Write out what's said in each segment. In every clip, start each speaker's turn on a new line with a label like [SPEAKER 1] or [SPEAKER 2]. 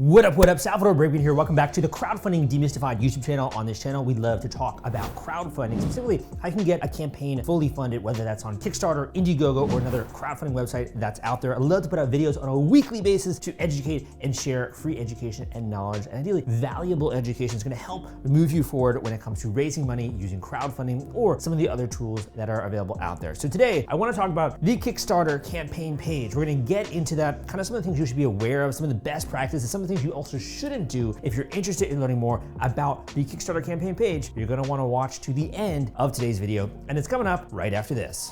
[SPEAKER 1] What up, Salvador Briggman here. Welcome back to the Crowdfunding Demystified YouTube channel. On this channel, we love to talk about crowdfunding, specifically how you can get a campaign fully funded, whether that's on Kickstarter, Indiegogo, or another crowdfunding website that's out there. I love to put out videos on a weekly basis to educate and share free education and knowledge, and ideally valuable education is gonna help move you forward when it comes to raising money using crowdfunding or some of the other tools that are available out there. So today, I wanna talk about the Kickstarter campaign page. We're gonna get into that, kind of some of the things you should be aware of, some of the best practices, some of the things you also shouldn't do. If you're interested in learning more about the Kickstarter campaign page, you're gonna wanna watch to the end of today's video, and it's coming up right after this.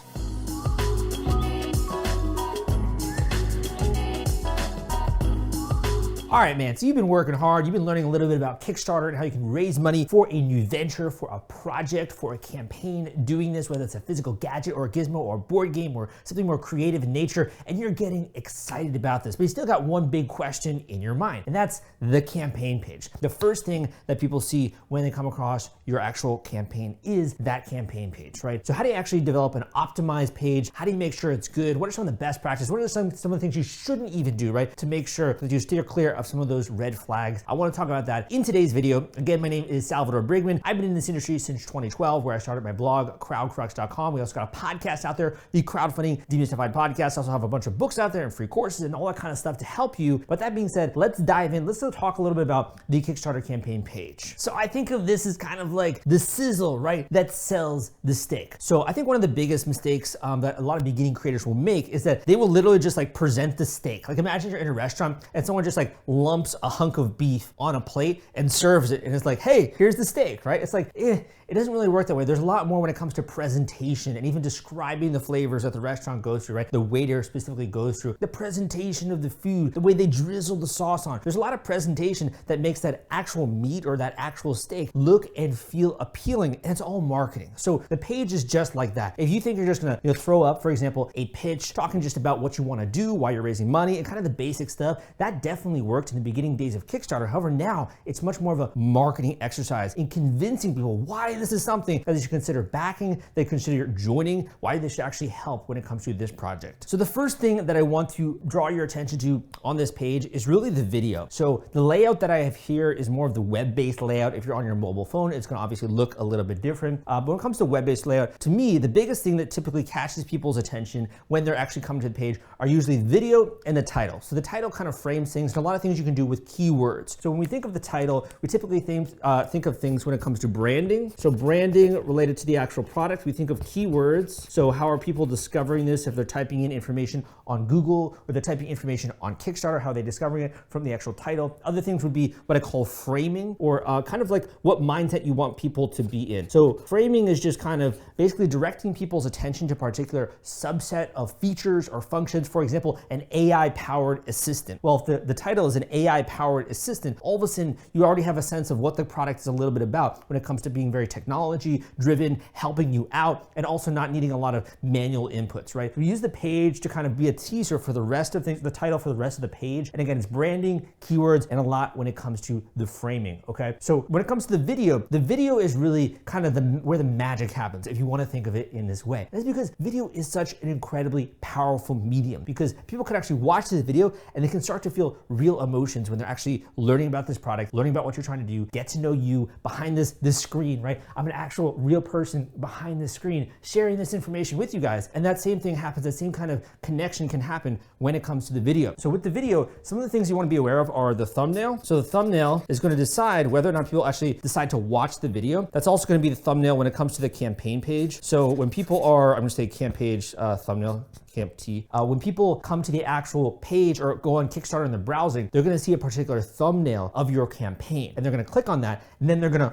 [SPEAKER 1] All right, man, so you've been working hard. You've been learning a little bit about Kickstarter and how you can raise money for a new venture, for a project, for a campaign doing this, whether it's a physical gadget or a gizmo or a board game or something more creative in nature, and you're getting excited about this. But you still got one big question in your mind, and that's the campaign page. The first thing that people see when they come across your actual campaign is that campaign page, right? So how do you actually develop an optimized page? How do you make sure it's good? What are some of the best practices? What are some of the things you shouldn't even do, right? To make sure that you steer clear of some of those red flags. I want to talk about that in today's video. Again, my name is Salvador Briggman. I've been in this industry since 2012, where I started my blog, crowdcrux.com. We also got a podcast out there, the Crowdfunding Demystified Podcast. I also have a bunch of books out there and free courses and all that kind of stuff to help you. But that being said, let's dive in. Let's talk a little bit about the Kickstarter campaign page. So I think of this as kind of like the sizzle, right? That sells the steak. So I think one of the biggest mistakes that a lot of beginning creators will make is that they will literally just like present the steak. Like imagine you're in a restaurant and someone just like lumps a hunk of beef on a plate and serves it, and it's like, hey, here's the steak, right? It's like, it doesn't really work that way. There's a lot more when it comes to presentation and even describing the flavors that the restaurant goes through, right? The waiter specifically goes through the presentation of the food, the way they drizzle the sauce on. There's a lot of presentation that makes that actual meat or that actual steak look and feel appealing, and it's all marketing. So the page is just like that. If you think you're just gonna throw up, for example, a pitch talking just about what you wanna do, why you're raising money, and kind of the basic stuff, that definitely worked in the beginning days of Kickstarter. However, now it's much more of a marketing exercise in convincing people why this is something that they should consider backing, they consider joining, why they should actually help when it comes to this project. So the first thing that I want to draw your attention to on this page is really the video. So the layout that I have here is more of the web-based layout. If you're on your mobile phone, it's gonna obviously look a little bit different. But when it comes to web-based layout, to me, the biggest thing that typically catches people's attention when they're actually coming to the page are usually the video and the title. So the title kind of frames things, and a lot of things you can do with keywords. So when we think of the title, we typically think of things when it comes to branding. So branding related to the actual product, we think of keywords. So how are people discovering this if they're typing in information on Google or they're typing information on Kickstarter, how are they discovering it from the actual title? Other things would be what I call framing, or kind of like what mindset you want people to be in. So framing is just kind of basically directing people's attention to a particular subset of features or functions. For example, an AI-powered assistant. Well, if the title is an AI-powered assistant, all of a sudden you already have a sense of what the product is a little bit about when it comes to being very technology driven, helping you out, and also not needing a lot of manual inputs, right? We use the page to kind of be a teaser for the rest of things, the title for the rest of the page. And again, it's branding, keywords, and a lot when it comes to the framing, okay? So when it comes to the video is really kind of where the magic happens, if you want to think of it in this way. That's because video is such an incredibly powerful medium, because people can actually watch this video and they can start to feel real emotions when they're actually learning about this product, learning about what you're trying to do, get to know you behind this screen, right? I'm an actual real person behind this screen sharing this information with you guys. And that same thing happens, that same kind of connection can happen when it comes to the video. So with the video, some of the things you want to be aware of are the thumbnail. So the thumbnail is going to decide whether or not people actually decide to watch the video. That's also going to be the thumbnail when it comes to the campaign page. So when people are, I'm going to say camp page thumbnail, Camp T. When people come to the actual page or go on Kickstarter and they're browsing, they're gonna see a particular thumbnail of your campaign, and they're gonna click on that, and then they're gonna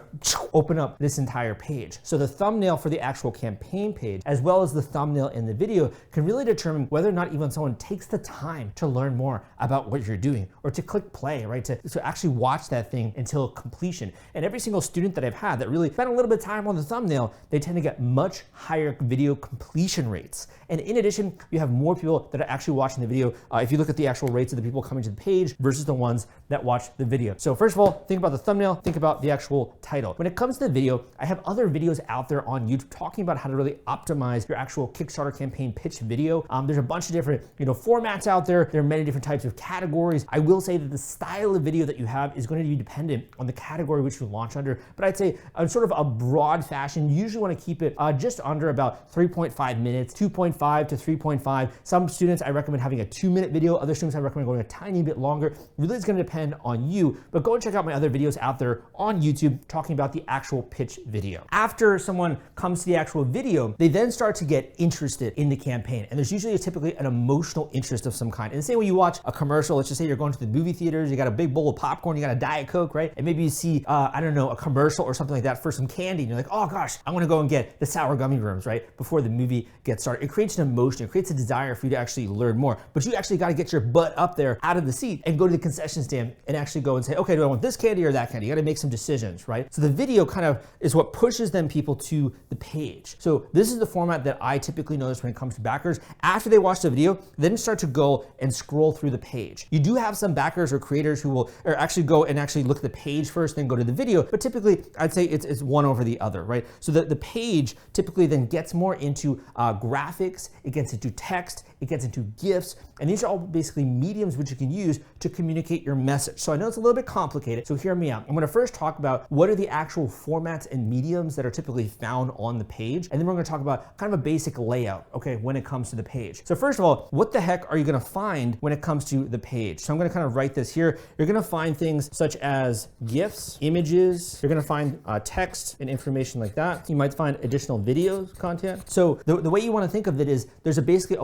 [SPEAKER 1] open up this entire page. So the thumbnail for the actual campaign page, as well as the thumbnail in the video, can really determine whether or not even someone takes the time to learn more about what you're doing, or to click play, right? To actually watch that thing until completion. And every single student that I've had that really spent a little bit of time on the thumbnail, they tend to get much higher video completion rates. And in addition, you have more people that are actually watching the video. If you look at the actual rates of the people coming to the page versus versus the ones that watch the video. So first of all, think about the thumbnail, think about the actual title. When it comes to the video, I have other videos out there on YouTube talking about how to really optimize your actual Kickstarter campaign pitch video. There's a bunch of different, formats out there. There are many different types of categories. I will say that the style of video that you have is going to be dependent on the category which you launch under, but I'd say sort of a broad fashion, you usually want to keep it just under about 3.5 minutes, 2.5 to 3.5. Some students I recommend having a 2-minute video. Other students I recommend going a tiny bit longer. Really, it's going to depend on you, but go and check out my other videos out there on YouTube talking about the actual pitch video. After someone comes to the actual video, they then start to get interested in the campaign, and there's usually typically an emotional interest of some kind. And the same way you watch a commercial, let's just say you're going to the movie theaters, you got a big bowl of popcorn, you got a Diet Coke, right? And maybe you see, I don't know, a commercial or something like that for some candy, and you're like, oh gosh, I want to go and get the sour gummy worms, right? Before the movie gets started. It creates an emotion, it creates a desire for you to actually learn more, but you actually got to get your butt up there out of the seat and go to the concession stand and actually go and say, okay, do I want this candy or that candy? You got to make some decisions, right? So the video kind of is what pushes them people to the page. So this is the format that I typically notice when it comes to backers. After they watch the video, then start to go and scroll through the page. You do have some backers or creators who will actually go and actually look at the page first, then go to the video, but typically I'd say it's one over the other, right? So the page typically then gets more into graphics, it gets into text, it gets into GIFs, and these are all basically mediums which you can use to communicate your message. So I know it's a little bit complicated, so hear me out. I'm gonna first talk about what are the actual formats and mediums that are typically found on the page, and then we're gonna talk about kind of a basic layout, okay, when it comes to the page. So first of all, what the heck are you gonna find when it comes to the page? So I'm gonna kind of write this here. You're gonna find things such as GIFs, images, you're gonna find text and information like that. You might find additional videos, content. So the way you wanna think of it is there's basically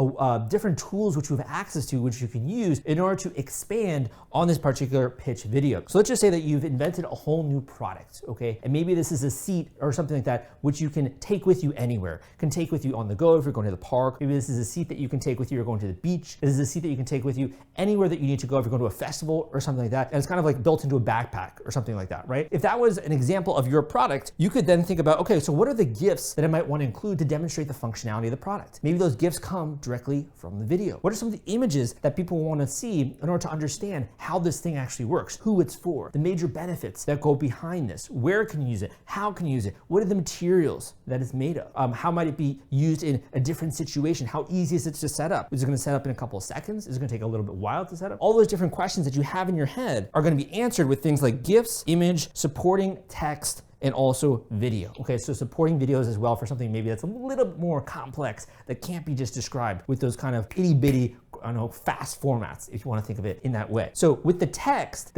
[SPEAKER 1] different tools which you have access to, which you can use in order to expand on this particular pitch video. So let's just say that you've invented a whole new product, okay? And maybe this is a seat or something like that, which you can take with you anywhere. Can take with you on the go if you're going to the park. Maybe this is a seat that you can take with you if you're going to the beach. This is a seat that you can take with you anywhere that you need to go if you're going to a festival or something like that. And it's kind of like built into a backpack or something like that, right? If that was an example of your product, you could then think about, okay, so what are the GIFs that I might want to include to demonstrate the functionality of the product? Maybe those GIFs come directly from the video. What are some of the images that people want to see in order to understand how this thing actually works, who it's for, the major benefits that go behind this, where can you use it, how can you use it, what are the materials that it's made of, how might it be used in a different situation, how easy is it to set up? Is it going to set up in a couple of seconds? Is it going to take a little bit while to set up? All those different questions that you have in your head are going to be answered with things like GIFs, image, supporting text, and also video. Okay, so supporting videos as well for something maybe that's a little bit more complex that can't be just described with those kind of itty bitty, I don't know, fast formats, if you want to think of it in that way. So with the text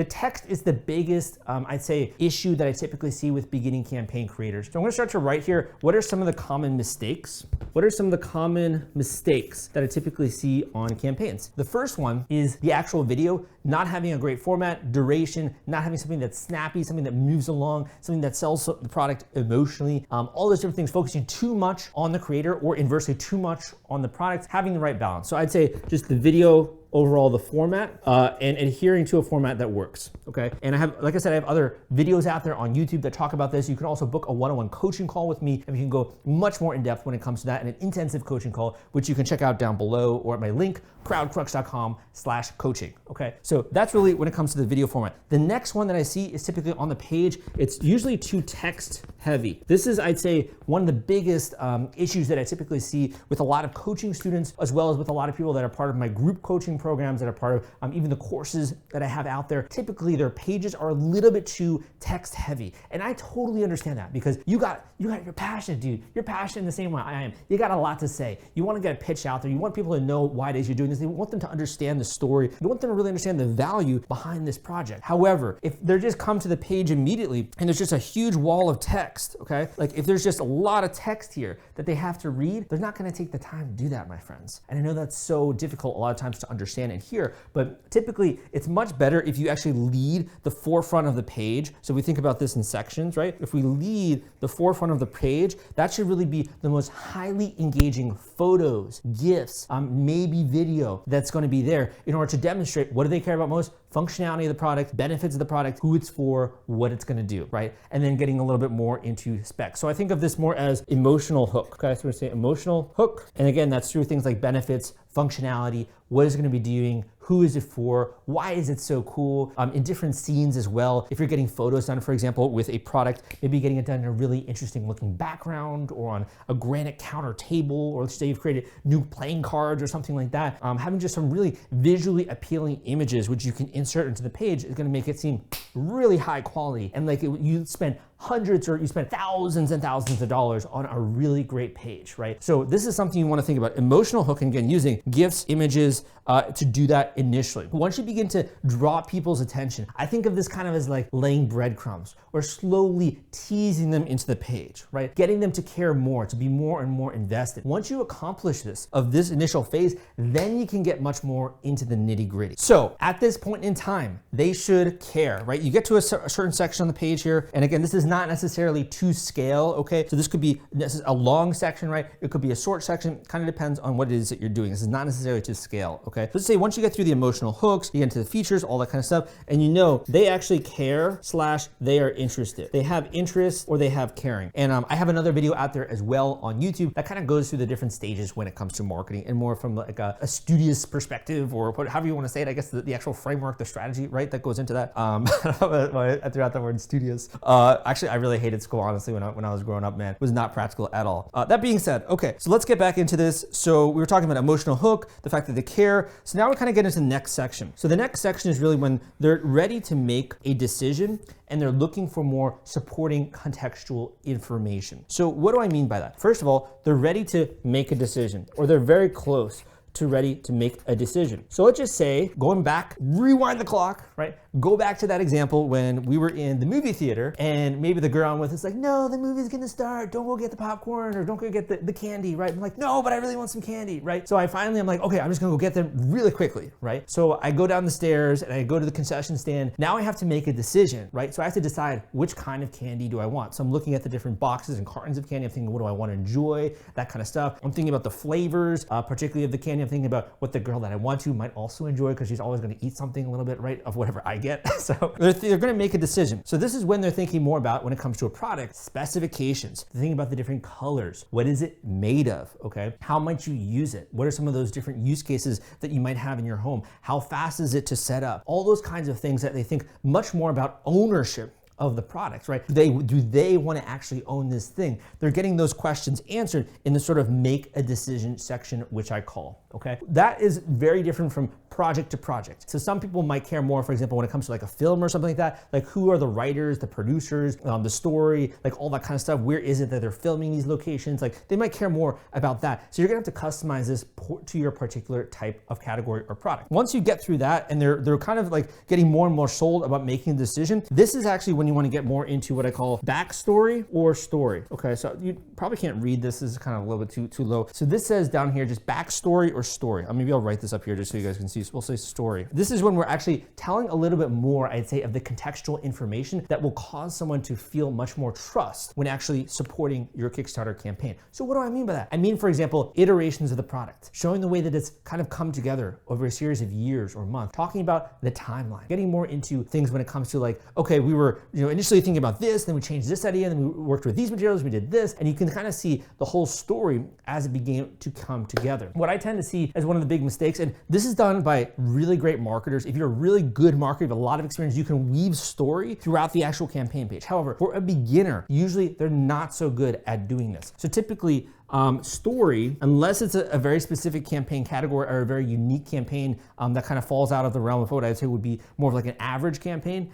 [SPEAKER 1] is the biggest, I'd say, issue that I typically see with beginning campaign creators. So I'm gonna start to write here, what are some of the common mistakes? What are some of the common mistakes that I typically see on campaigns? The first one is the actual video not having a great format, duration, not having something that's snappy, something that moves along, something that sells the product emotionally, all those different things, focusing too much on the creator or inversely too much on the product, having the right balance. So I'd say just the video, overall the format, and adhering to a format that works, okay? And I have, like I said, I have other videos out there on YouTube that talk about this. You can also book a one-on-one coaching call with me, and you can go much more in depth when it comes to that, and an intensive coaching call, which you can check out down below or at my link, crowdcrux.com/coaching, okay? So that's really when it comes to the video format. The next one that I see is typically on the page. It's usually too text heavy. This is, I'd say, one of the biggest issues that I typically see with a lot of coaching students, as well as with a lot of people that are part of my group coaching programs, that are part of even the courses that I have out there. Typically their pages are a little bit too text heavy. And I totally understand that, because you're passionate, dude. You're passionate in the same way I am. You got a lot to say. You want to get a pitch out there. You want people to know why it is you're doing this. You want them to understand the story. You want them to really understand the value behind this project. However, if they just come to the page immediately and there's just a huge wall of text, okay? Like if there's just a lot of text here that they have to read, they're not going to take the time to do that, my friends. And I know that's so difficult a lot of times to understand and hear, but typically it's much better if you actually lead the forefront of the page. So we think about this in sections, right? If we lead the forefront of the page, that should really be the most highly engaging photos, GIFs, maybe video that's going to be there in order to demonstrate what do they care about most? Functionality of the product, benefits of the product, who it's for, what it's going to do, right? And then getting a little bit more into specs. So I think of this more as emotional hook. Okay, so we're saying emotional hook. And again, that's through things like benefits, functionality, what is it going to be doing, who is it for, why is it so cool, in different scenes as well. If you're getting photos done, for example, with a product, maybe getting it done in a really interesting looking background or on a granite counter table, or let's say you've created new playing cards or something like that. Having just some really visually appealing images which you can insert into the page is going to make it seem really high quality, and like you spend hundreds or you spend thousands and thousands of dollars on a really great page, right? So this is something you want to think about. Emotional hook, and again, using GIFs, images to do that initially. Once you begin to draw people's attention, I think of this kind of as like laying breadcrumbs or slowly teasing them into the page, right? Getting them to care more, to be more and more invested. Once you accomplish this of this initial phase, then you can get much more into the nitty gritty. So at this point in time, they should care, right? You get to a certain section on the page here, and again, this is not necessarily to scale, okay? So this could be a long section, right? It could be a short section, kind of depends on what it is that you're doing. This is not necessarily to scale, okay? So let's say once you get through the emotional hooks, you get into the features, all that kind of stuff, and you know they actually care / they are interested. They have interest or they have caring. And I have another video out there as well on YouTube that kind of goes through the different stages when it comes to marketing, and more from like a studious perspective, or however you want to say it, I guess the actual framework, the strategy, right, that goes into that. I threw out the word studious. Actually, I really hated school, honestly, when I was growing up, man. It was not practical at all. That being said, okay, so let's get back into this. So we were talking about emotional hook, the fact that they care. So now we kind of get into the next section. So the next section is really when they're ready to make a decision and they're looking for more supporting contextual information. So what do I mean by that? First of all, they're ready to make a decision, or they're very close to ready to make a decision. So let's just say, going back, rewind the clock, right? Go back to that example when we were in the movie theater and maybe the girl I'm with is like, no, the movie's gonna start. Don't go get the popcorn or don't go get the candy, right? I'm like, no, but I really want some candy, right? So I'm like, okay, I'm just gonna go get them really quickly, right? So I go down the stairs and I go to the concession stand. Now I have to make a decision, right? So I have to decide which kind of candy do I want. So I'm looking at the different boxes and cartons of candy. I'm thinking, what do I want to enjoy? That kind of stuff. I'm thinking about the flavors, particularly of the candy. I'm thinking about what the girl that I want to might also enjoy, because she's always going to eat something a little bit, right, of whatever I get. So they're going to make a decision. So this is when they're thinking more about, when it comes to a product, specifications. They're thinking about the different colors. What is it made of? Okay. How might you use it? What are some of those different use cases that you might have in your home? How fast is it to set up? All those kinds of things that they think much more about ownership of the product, right? Do they want to actually own this thing? They're getting those questions answered in the sort of make a decision section, which I call, okay? That is very different from project to project. So some people might care more, for example, when it comes to like a film or something like that, like who are the writers, the producers, the story, like all that kind of stuff. Where is it that they're filming these locations? Like they might care more about that. So you're gonna have to customize this to your particular type of category or product. Once you get through that and they're kind of like getting more and more sold about making a decision, this is actually when you want to get more into what I call backstory or story. Okay, so you probably can't read this. This is kind of a little bit too low. So this says down here just backstory or story. Maybe I'll write this up here just so you guys can see. So we'll say story. This is when we're actually telling a little bit more, I'd say, of the contextual information that will cause someone to feel much more trust when actually supporting your Kickstarter campaign. So what do I mean by that? I mean, for example, iterations of the product, showing the way that it's kind of come together over a series of years or months, talking about the timeline, getting more into things when it comes to like, okay, we were initially thinking about this, then we changed this idea, and then we worked with these materials, we did this, and you can kind of see the whole story as it began to come together. What I tend to see as one of the big mistakes, and this is done by really great marketers. If you're a really good marketer, you have a lot of experience, you can weave story throughout the actual campaign page. However, for a beginner, usually they're not so good at doing this. So typically, story, unless it's a very specific campaign category or a very unique campaign that kind of falls out of the realm of what I'd say would be more of like an average campaign,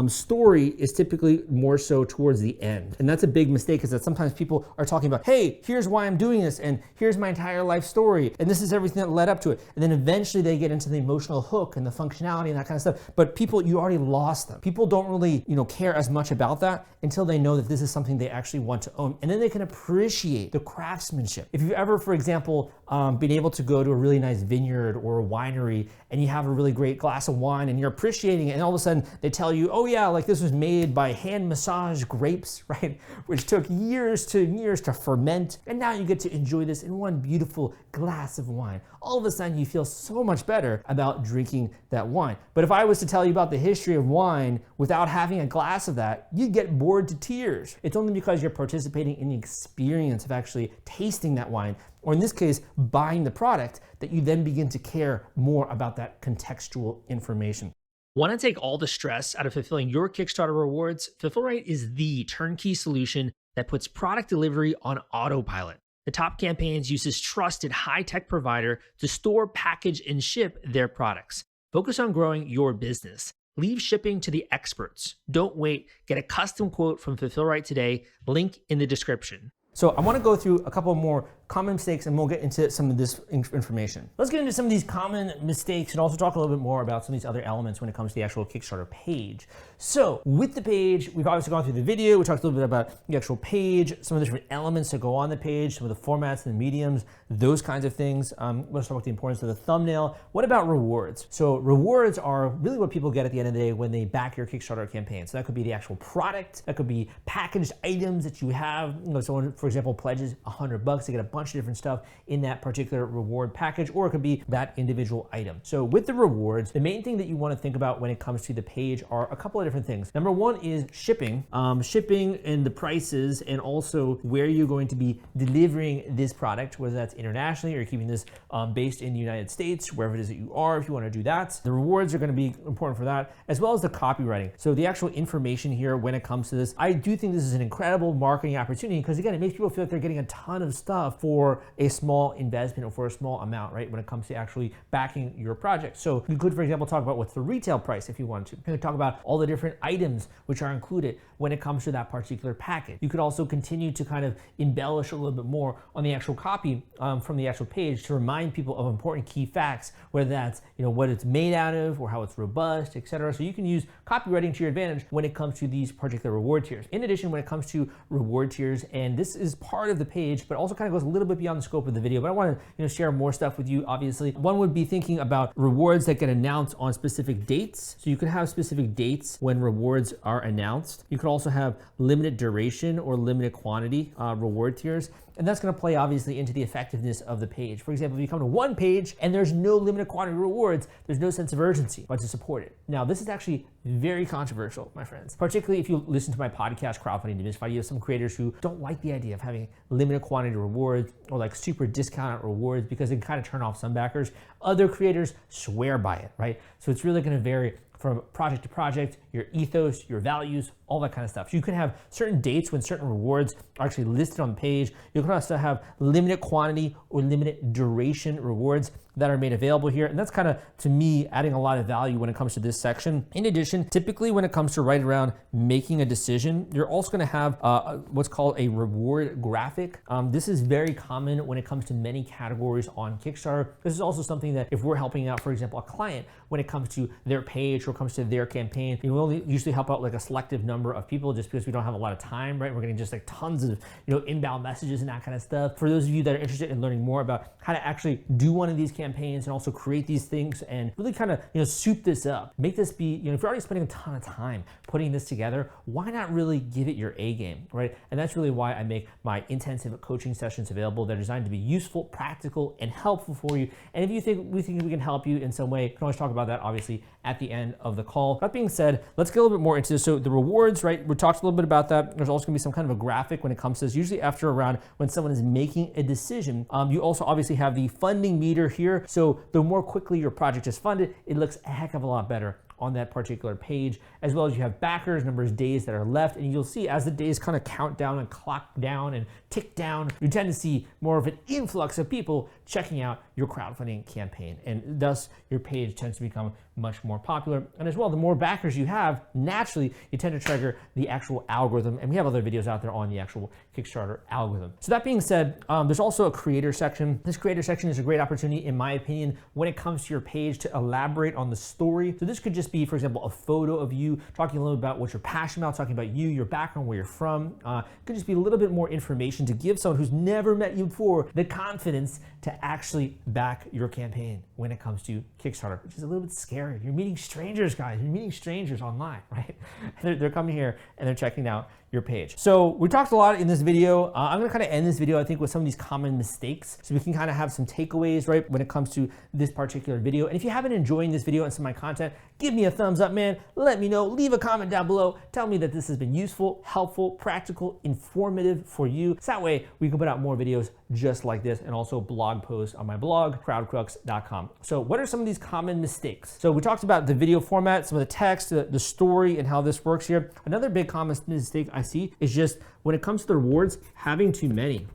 [SPEAKER 1] story is typically more so towards the end. And that's a big mistake, is that sometimes people are talking about, hey, here's why I'm doing this, and here's my entire life story, and this is everything that led up to it. And then eventually they get into the emotional hook and the functionality and that kind of stuff. But people, you already lost them. People don't really, care as much about that until they know that this is something they actually want to own. And then they can appreciate the craftsmanship. If you've ever, for example, been able to go to a really nice vineyard or a winery and you have a really great glass of wine and you're appreciating it, and all of a sudden they tell you, oh, oh yeah, like this was made by hand massaged grapes, right? Which took years to ferment. And now you get to enjoy this in one beautiful glass of wine. All of a sudden you feel so much better about drinking that wine. But if I was to tell you about the history of wine without having a glass of that, you'd get bored to tears. It's only because you're participating in the experience of actually tasting that wine, or in this case, buying the product, that you then begin to care more about that contextual information. Want to take all the stress out of fulfilling your Kickstarter rewards? Fulfillment is the turnkey solution that puts product delivery on autopilot. The Top Campaigns uses trusted high-tech provider to store, package, and ship their products. Focus on growing your business. Leave shipping to the experts. Don't wait. Get a custom quote from Fulfillment today. Link in the description. So I want to go through a couple more common mistakes, and we'll get into some of this information. Let's get into some of these common mistakes and also talk a little bit more about some of these other elements when it comes to the actual Kickstarter page. So with the page, we've obviously gone through the video. We talked a little bit about the actual page, some of the different elements that go on the page, some of the formats and the mediums, those kinds of things. Let's talk about the importance of the thumbnail. What about rewards? So rewards are really what people get at the end of the day when they back your Kickstarter campaign. So that could be the actual product, that could be packaged items that you have. You know, someone, for example, pledges $100 to get a bunch of different stuff in that particular reward package, or it could be that individual item. So with the rewards, the main thing that you want to think about when it comes to the page are a couple of different things. Number one is shipping. Shipping and the prices, and also where you're going to be delivering this product, whether that's internationally or you're keeping this based in the United States, wherever it is that you are, if you want to do that. The rewards are going to be important for that, as well as the copywriting. So the actual information here when it comes to this, I do think this is an incredible marketing opportunity, because again, it makes people feel like they're getting a ton of stuff for a small investment or for a small amount, right? When it comes to actually backing your project. So you could, for example, talk about what's the retail price if you want to. You could talk about all the different items which are included when it comes to that particular package. You could also continue to kind of embellish a little bit more on the actual copy from the actual page to remind people of important key facts, whether that's, you know, what it's made out of or how it's robust, etc. So you can use copywriting to your advantage when it comes to these particular reward tiers. In addition, when it comes to reward tiers, and this is part of the page, but also kind of goes a little bit beyond the scope of the video, but I want to share more stuff with you, obviously. One would be thinking about rewards that get announced on specific dates. So you could have specific dates when rewards are announced. You could also have limited duration or limited quantity reward tiers. And that's going to play obviously into the effectiveness of the page. For example, if you come to one page and there's no limited quantity rewards, there's no sense of urgency but to support it. Now, this is actually very controversial, my friends, particularly if you listen to my podcast, Crowdfunding Demystified. You have some creators who don't like the idea of having limited quantity rewards or like super discounted rewards because it can kind of turn off some backers. Other creators swear by it, right? So it's really going to vary from project to project, your ethos, your values, all that kind of stuff. So you can have certain dates when certain rewards are actually listed on the page. You can also have limited quantity or limited duration rewards that are made available here. And that's kind of, to me, adding a lot of value when it comes to this section. In addition, typically when it comes to right around making a decision, you're also going to have what's called a reward graphic. This is very common when it comes to many categories on Kickstarter. This is also something that if we're helping out, for example, a client when it comes to their page or comes to their campaign, we only usually help out like a selective number of people just because we don't have a lot of time, right? We're getting just like tons of, inbound messages and that kind of stuff. For those of you that are interested in learning more about how to actually do one of these campaigns and also create these things and really kind of, soup this up, make this be, if you're already spending a ton of time putting this together, why not really give it your A game, right? And that's really why I make my intensive coaching sessions available. They're designed to be useful, practical, and helpful for you. And if you think we can help you in some way, we can always talk about that obviously at the end of the call. That being said, let's get a little bit more into this. So the rewards, right? We talked a little bit about that. There's also gonna be some kind of a graphic when it comes to this, usually after around when someone is making a decision. You also obviously have the funding meter here. So the more quickly your project is funded, it looks a heck of a lot better on that particular page, as well as you have backers, numbers of days that are left, and you'll see as the days kind of count down and clock down and tick down, you tend to see more of an influx of people checking out your crowdfunding campaign, and thus your page tends to become much more popular. And as well, the more backers you have, naturally, you tend to trigger the actual algorithm, and we have other videos out there on the actual Kickstarter algorithm. So that being said, there's also a creator section. This creator section is a great opportunity, in my opinion, when it comes to your page to elaborate on the story. So this could just be, for example, a photo of you talking a little bit about what you're passionate about, talking about you, your background, where you're from. It could just be a little bit more information to give someone who's never met you before the confidence to actually back your campaign when it comes to Kickstarter, which is a little bit scary. You're meeting strangers, guys. You're meeting strangers online, right? They're coming here and they're checking out your page. So we talked a lot in this video. I'm gonna kind of end this video, I think, with some of these common mistakes so we can kind of have some takeaways, right, when it comes to this particular video. And if you haven't enjoyed this video and some of my content, give me a thumbs up, man. Let me know, leave a comment down below. Tell me that this has been useful, helpful, practical, informative for you. So that way we can put out more videos just like this and also blog posts on my blog, crowdcrux.com. So what are some of these common mistakes? So we talked about the video format, some of the text, the story, and how this works here. Another big common mistake I see is just when it comes to the rewards, having too many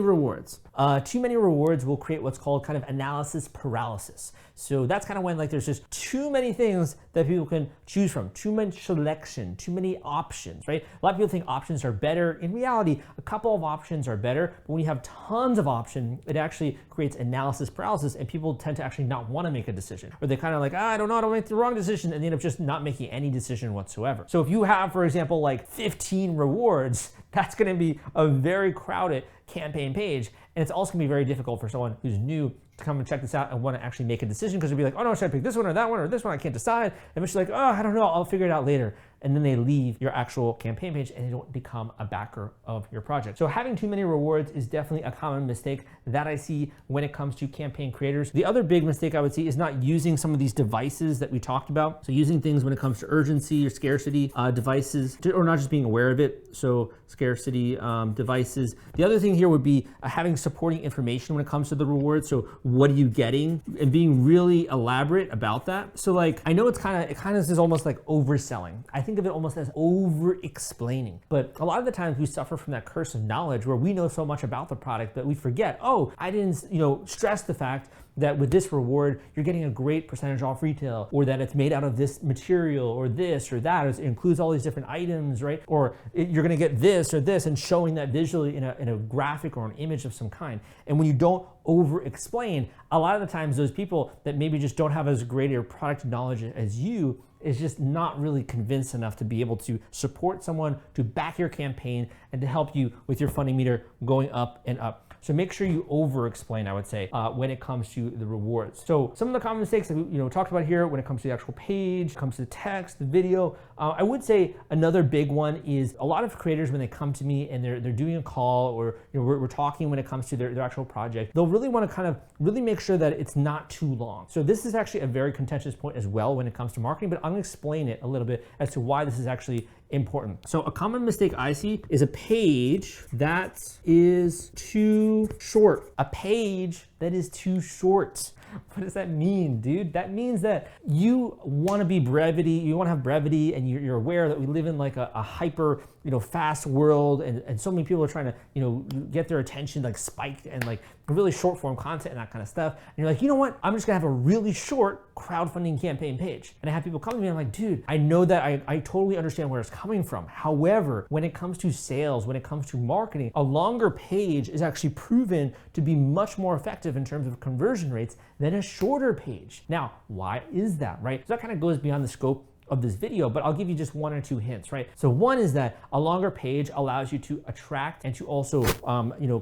[SPEAKER 1] rewards. Too many rewards will create what's called kind of analysis paralysis. So that's kind of when like there's just too many things that people can choose from, too much selection, too many options, right? A lot of people think options are better. In reality, a couple of options are better, but when you have tons of options, it actually creates analysis paralysis and people tend to actually not want to make a decision. Or they kind of like, I don't know, I don't make the wrong decision, and they end up just not making any decision whatsoever. So if you have, for example, like 15 rewards, that's going to be a very crowded campaign page. And it's also gonna be very difficult for someone who's new to come and check this out and want to actually make a decision, because they'll be like, oh no, should I pick this one or that one or this one? I can't decide. And it's like, oh, I don't know, I'll figure it out later. And then they leave your actual campaign page and they don't become a backer of your project. So having too many rewards is definitely a common mistake that I see when it comes to campaign creators. The other big mistake I would see is not using some of these devices that we talked about. So using things when it comes to urgency or scarcity devices, or not just being aware of it. So scarcity devices. The other thing here would be having supporting information when it comes to the rewards. So what are you getting, and being really elaborate about that. So like, I know it kind of is almost like overselling. I think of it almost as over explaining, but a lot of the times we suffer from that curse of knowledge where we know so much about the product that we forget, oh, I didn't, stress the fact that with this reward, you're getting a great percentage off retail, or that it's made out of this material or this or that. It includes all these different items, right? Or you're gonna get this or this, and showing that visually in a graphic or an image of some kind. And when you don't over explain, a lot of the times those people that maybe just don't have as great a product knowledge as you is just not really convinced enough to be able to support someone, to back your campaign, and to help you with your funding meter going up and up. So make sure you over explain, I would say, when it comes to the rewards. So some of the common mistakes that we talked about here when it comes to the actual page, comes to the text, the video, I would say another big one is a lot of creators, when they come to me and they're doing a call, or we're talking when it comes to their actual project, they'll really want to kind of really make sure that it's not too long. So this is actually a very contentious point as well when it comes to marketing, but I'm gonna explain it a little bit as to why this is actually important. So a common mistake I see is a page that is too short. A page that is too short. What does that mean, dude? That means that you want to be brevity, you want to have brevity, and you're aware that we live in like a hyper, fast world, and so many people are trying to, get their attention like spiked and like really short form content and that kind of stuff. And you're like, you know what? I'm just gonna have a really short crowdfunding campaign page. And I have people come to me and I'm like, dude, I know that I totally understand where it's coming from. However, when it comes to sales, when it comes to marketing, a longer page is actually proven to be much more effective in terms of conversion rates than a shorter page. Now, why is that, right? So that kind of goes beyond the scope of this video, but I'll give you just one or two hints, right? So one is that a longer page allows you to attract and to also,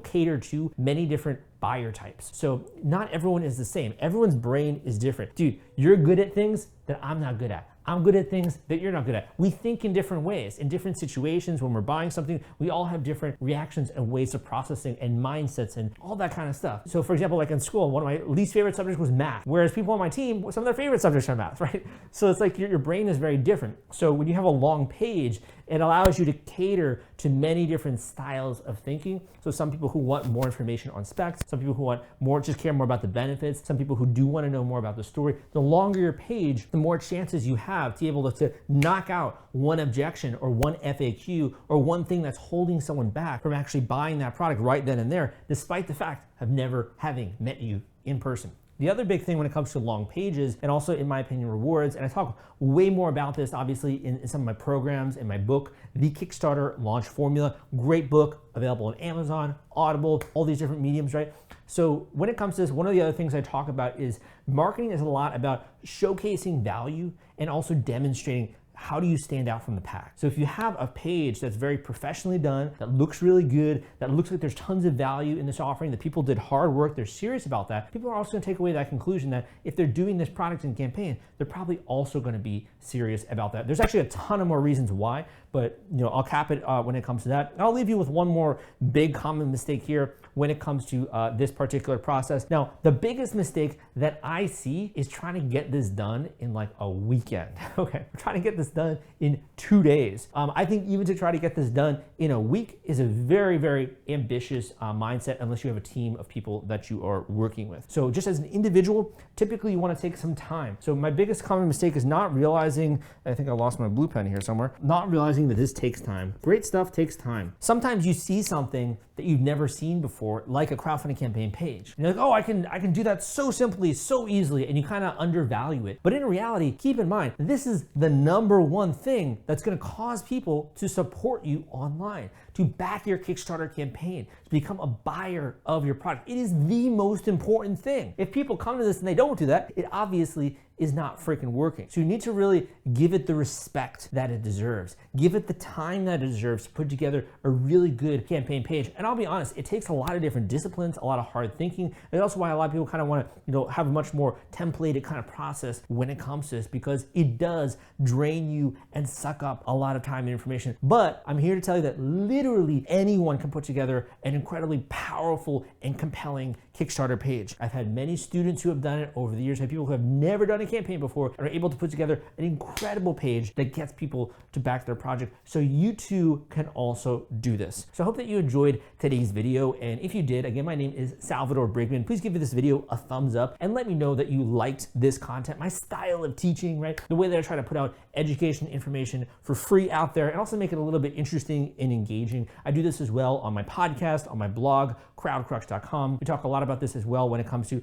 [SPEAKER 1] cater to many different buyer types. So not everyone is the same. Everyone's brain is different. Dude, you're good at things that I'm not good at. I'm good at things that you're not good at. We think in different ways. In different situations, when we're buying something, we all have different reactions and ways of processing and mindsets and all that kind of stuff. So for example, like in school, one of my least favorite subjects was math, whereas people on my team, some of their favorite subjects are math, right? So it's like your brain is very different. So when you have a long page, it allows you to cater to many different styles of thinking. So some people who want more information on specs, some people who want more, just care more about the benefits, some people who do want to know more about the story. The longer your page, the more chances you have to be able to knock out one objection or one FAQ or one thing that's holding someone back from actually buying that product right then and there, despite the fact of never having met you in person. The other big thing when it comes to long pages, and also in my opinion, rewards, and I talk way more about this obviously in some of my programs, in my book, The Kickstarter Launch Formula, great book, available on Amazon, Audible, all these different mediums, right? So when it comes to this, one of the other things I talk about is marketing is a lot about showcasing value and also demonstrating how do you stand out from the pack? So if you have a page that's very professionally done, that looks really good, that looks like there's tons of value in this offering, that people did hard work, they're serious about that, people are also gonna take away that conclusion that if they're doing this product and campaign, they're probably also gonna be serious about that. There's actually a ton of more reasons why, but I'll cap it when it comes to that. And I'll leave you with one more big common mistake here when it comes to this particular process. Now, the biggest mistake that I see is trying to get this done in like a weekend. Okay, we're trying to get this done in 2 days. I think even to try to get this done in a week is a very, very ambitious mindset unless you have a team of people that you are working with. So just as an individual, typically you want to take some time. So my biggest common mistake is not realizing, I think I lost my blue pen here somewhere, not realizing that this takes time. Great stuff takes time. Sometimes you see something that you've never seen before, like a crowdfunding campaign page. And you're like, oh, I can do that so simply, so easily, and you kind of undervalue it. But in reality, keep in mind, this is the #1 thing that's gonna cause people to support you online, to back your Kickstarter campaign, to become a buyer of your product. It is the most important thing. If people come to this and they don't do that, it obviously is not freaking working. So you need to really give it the respect that it deserves. Give it the time that it deserves to put together a really good campaign page. And I'll be honest, it takes a lot of different disciplines, a lot of hard thinking. That's also why a lot of people kind of want to, have a much more templated kind of process when it comes to this, because it does drain you and suck up a lot of time and information. But I'm here to tell you that literally anyone can put together an incredibly powerful and compelling Kickstarter page. I've had many students who have done it over the years. I've had people who have never done a campaign before and are able to put together an incredible page that gets people to back their project. So you too can also do this. So I hope that you enjoyed today's video. And if you did, again, my name is Salvador Briggman. Please give this video a thumbs up and let me know that you liked this content, my style of teaching, right? The way that I try to put out education information for free out there and also make it a little bit interesting and engaging. I do this as well on my podcast, on my blog, crowdcrux.com. We talk a lot about this as well when it comes to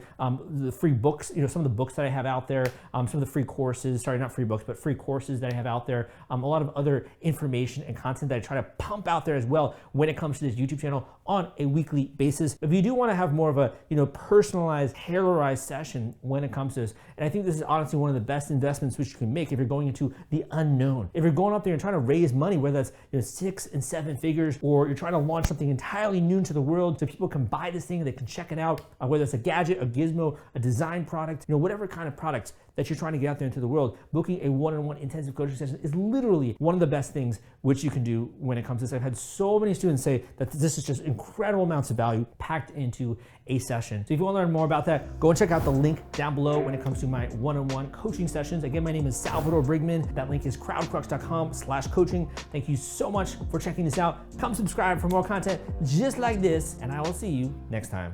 [SPEAKER 1] the free books, some of the books that I have out there, some of the free courses, sorry, not free books, but free courses that I have out there, a lot of other information and content that I try to pump out there as well when it comes to this YouTube channel on a weekly basis. If you do want to have more of a, personalized, tailorized session when it comes to this, and I think this is honestly one of the best investments which you can make if you're going into the unknown. If you're going out there and trying to raise money, whether that's 6 and 7 figures, or you're trying to launch something entirely new to the world so people can buy this thing and they can check it out, whether it's a gadget, a gizmo, a design product, whatever kind of product that you're trying to get out there into the world, booking a one-on-one intensive coaching session is literally one of the best things which you can do when it comes to this. I've had so many students say that this is just incredible amounts of value packed into a session. So if you want to learn more about that, go and check out the link down below when it comes to my one-on-one coaching sessions. Again, my name is Salvador Briggman. That link is crowdcrux.com/coaching. Thank you so much for checking this out. Come subscribe for more content just like this, and I will see you next time.